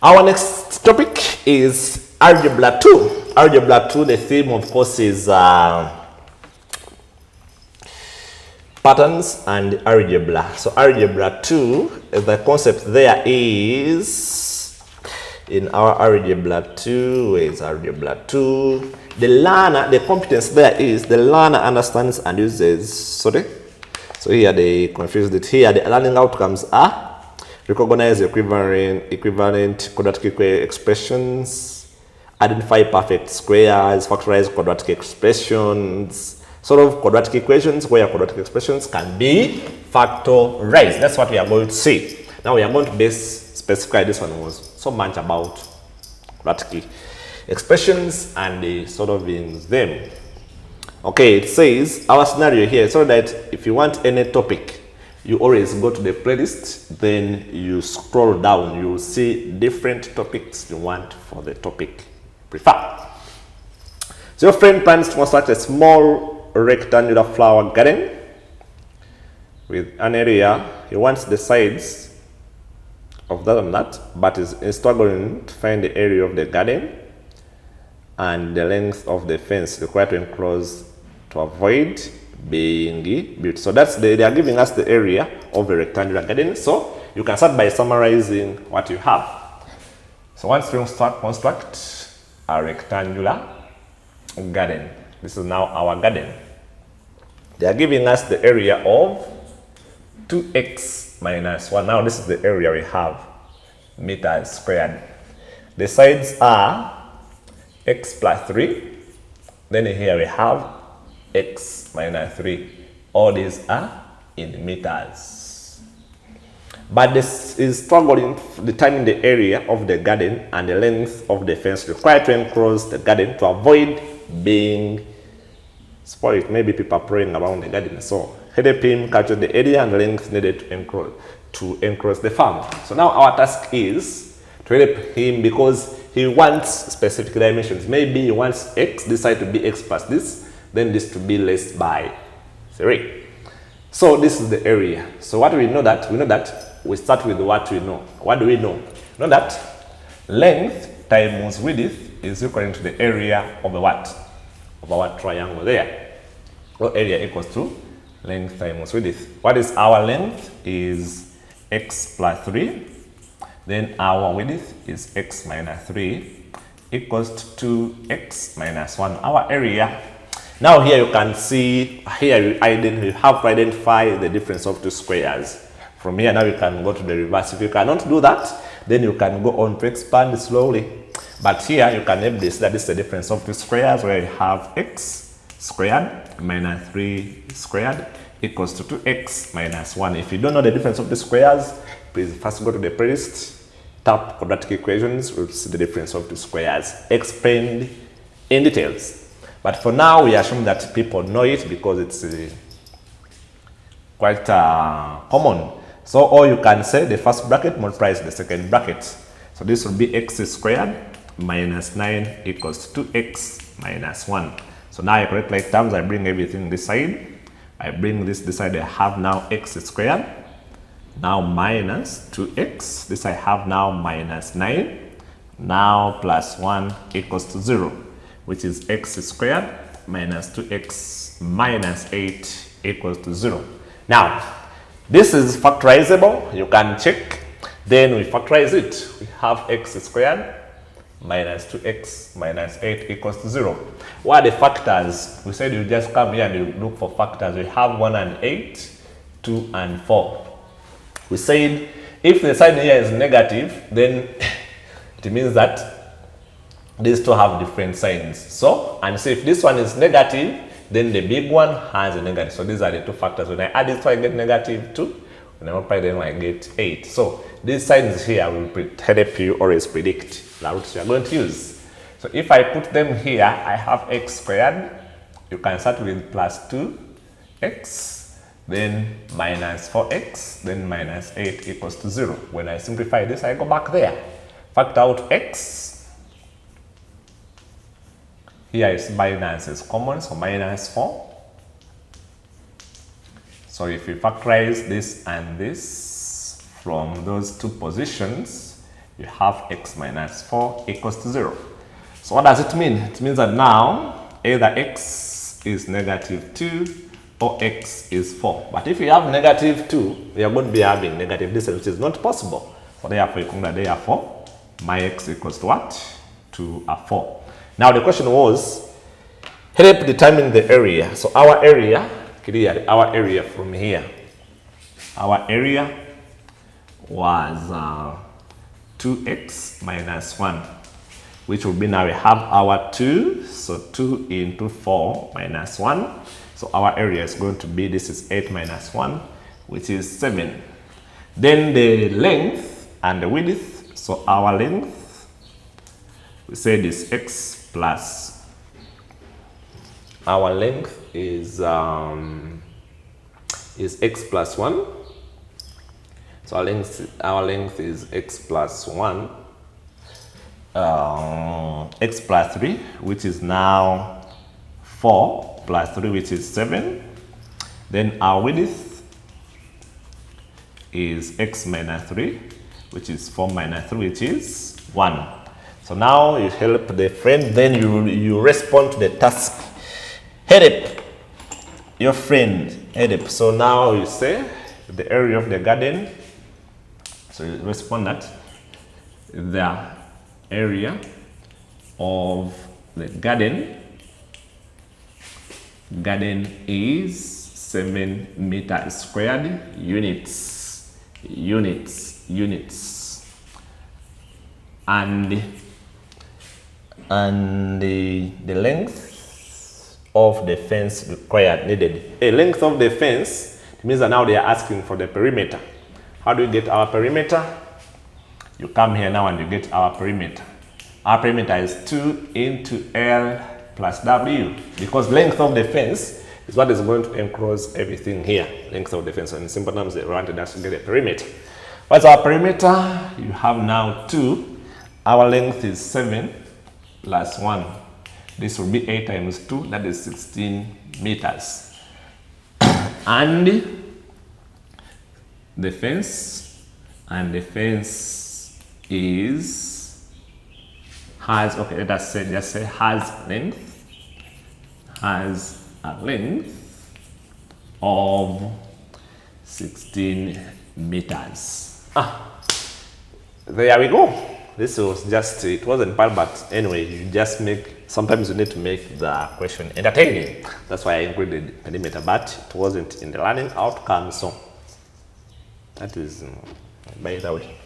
Our next topic is Algebra 2. Algebra 2, the theme of course is patterns and algebra. So Algebra 2, the concept there is, in our Algebra 2, where is Algebra 2? The learner, the competence there is, the learner understands and uses, sorry. So here they confused it. Here the learning outcomes are recognize equivalent quadratic expressions, identify perfect squares, factorize quadratic expressions, solve quadratic equations where quadratic expressions can be factorized. That's what we are going to see. Now we are going to specify this one was so much about quadratic expressions and solving them. Okay, it says our scenario here, so that if you want any topic, you always go to the playlist, then you scroll down, you will see different topics you want for the topic prefer. So your friend plans to construct a small rectangular flower garden with an area. He wants the sides of that and that, but is struggling to find the area of the garden and the length of the fence required to enclose to avoid being built. So that's they are giving us the area of a rectangular garden. So you can start by summarizing what you have. So once you construct a rectangular garden, this is now our garden. They are giving us the area of 2x minus 1. Now this is the area we have, meters squared. The sides are x plus 3. Then here we have x minus 3. All these are in meters. But this is struggling determining the area of the garden and the length of the fence required to enclose the garden to avoid being spoiled. Maybe people are praying around the garden. So help him capture the area and length needed to enclose the farm. So now our task is to help him because he wants specific dimensions. Maybe he wants x, this side to be x plus this, then this to be less by 3. So this is the area. So what we know that? We know that we start with what we know. What do we know? We know that length times width is equal to the area of a what? Of our triangle there. So area equals to length times width. What is our length? Is x plus 3. Then our width is x minus 3 equals to 2x minus 1. Our area. Now here you can see, here you have to identify the difference of two squares. From here now you can go to the reverse. If you cannot do that, then you can go on to expand slowly. But here you can name this, that is the difference of two squares where you have x squared minus 3 squared equals to 2x minus 1. If you don't know the difference of the squares, please first go to the playlist, tap quadratic equations, we'll see the difference of two squares explained in details. But for now, we assume that people know it because it's quite common. So all you can say, the first bracket multiplies the second bracket. So this will be x squared minus 9 equals to 2x minus 1. So now I correct like terms, I bring everything this side. I bring this side, I have now x squared. Now minus 2x. This I have now minus 9. Now plus 1 equals to 0, which is x squared minus 2x minus 8 equals to 0. Now, this is factorizable. You can check. Then we factorize it. We have x squared minus 2x minus 8 equals to 0. What are the factors? We said you just come here and you look for factors. We have 1 and 8, 2 and 4. We said if the sign here is negative, then it means that these two have different signs. So, and so if this one is negative, then the big one has a negative. So these are the two factors. When I add this two, I get negative 2. When I multiply them, I get 8. So these signs here will help you always predict the routes you are going to use. So if I put them here, I have x squared. You can start with plus 2x. Then minus 4x, then minus 8 equals to 0. When I simplify this, I go back there. Factor out x. Here is minus is common, so minus 4. So if you factorize this and this from those two positions, you have x minus 4 equals to 0. So what does it mean? It means that now either x is negative 2 or x is 4. But if you have negative 2, you are going to be having negative distance, which is not possible. So therefore, you can therefore my x equals to what? To a 4. Now the question was, help determine the area. So our area, clearly our area from here, our area was 2x minus 1, which will be, now we have our 2, so 2 into 4 minus 1. So our area is going to be, this is 8 minus 1, which is 7. Then the length and the width, so our length, we said is x plus, our length is x plus 1. So our length is x plus 1, x plus 3, which is now 4 plus 3, which is 7. Then our width is x minus 3, which is 4 minus 3, which is 1. So now you help the friend, then you respond to the task. Help your friend, help. So now you say the area of the garden. So you respond that the area of the garden is 7 meters squared, units, and the length of the fence required, needed. A length of the fence, it means that now they are asking for the perimeter. How do you get our perimeter? You come here now and you get our perimeter. Our perimeter is 2 into L plus W, because length of the fence is what is going to enclose everything here. Length of the fence. So in simple terms, they wanted us to get a perimeter. What's our perimeter? You have now 2. Our length is 7 plus 1. This will be 8 times 2, that is 16 meters. And the fence, has, okay, let us say, just say has a length of 16 meters. There we go. This was just, it wasn't bad, but anyway, you just make, sometimes you need to make the question entertaining. That's why I included perimeter, but it wasn't in the learning outcome. So that is, by the way.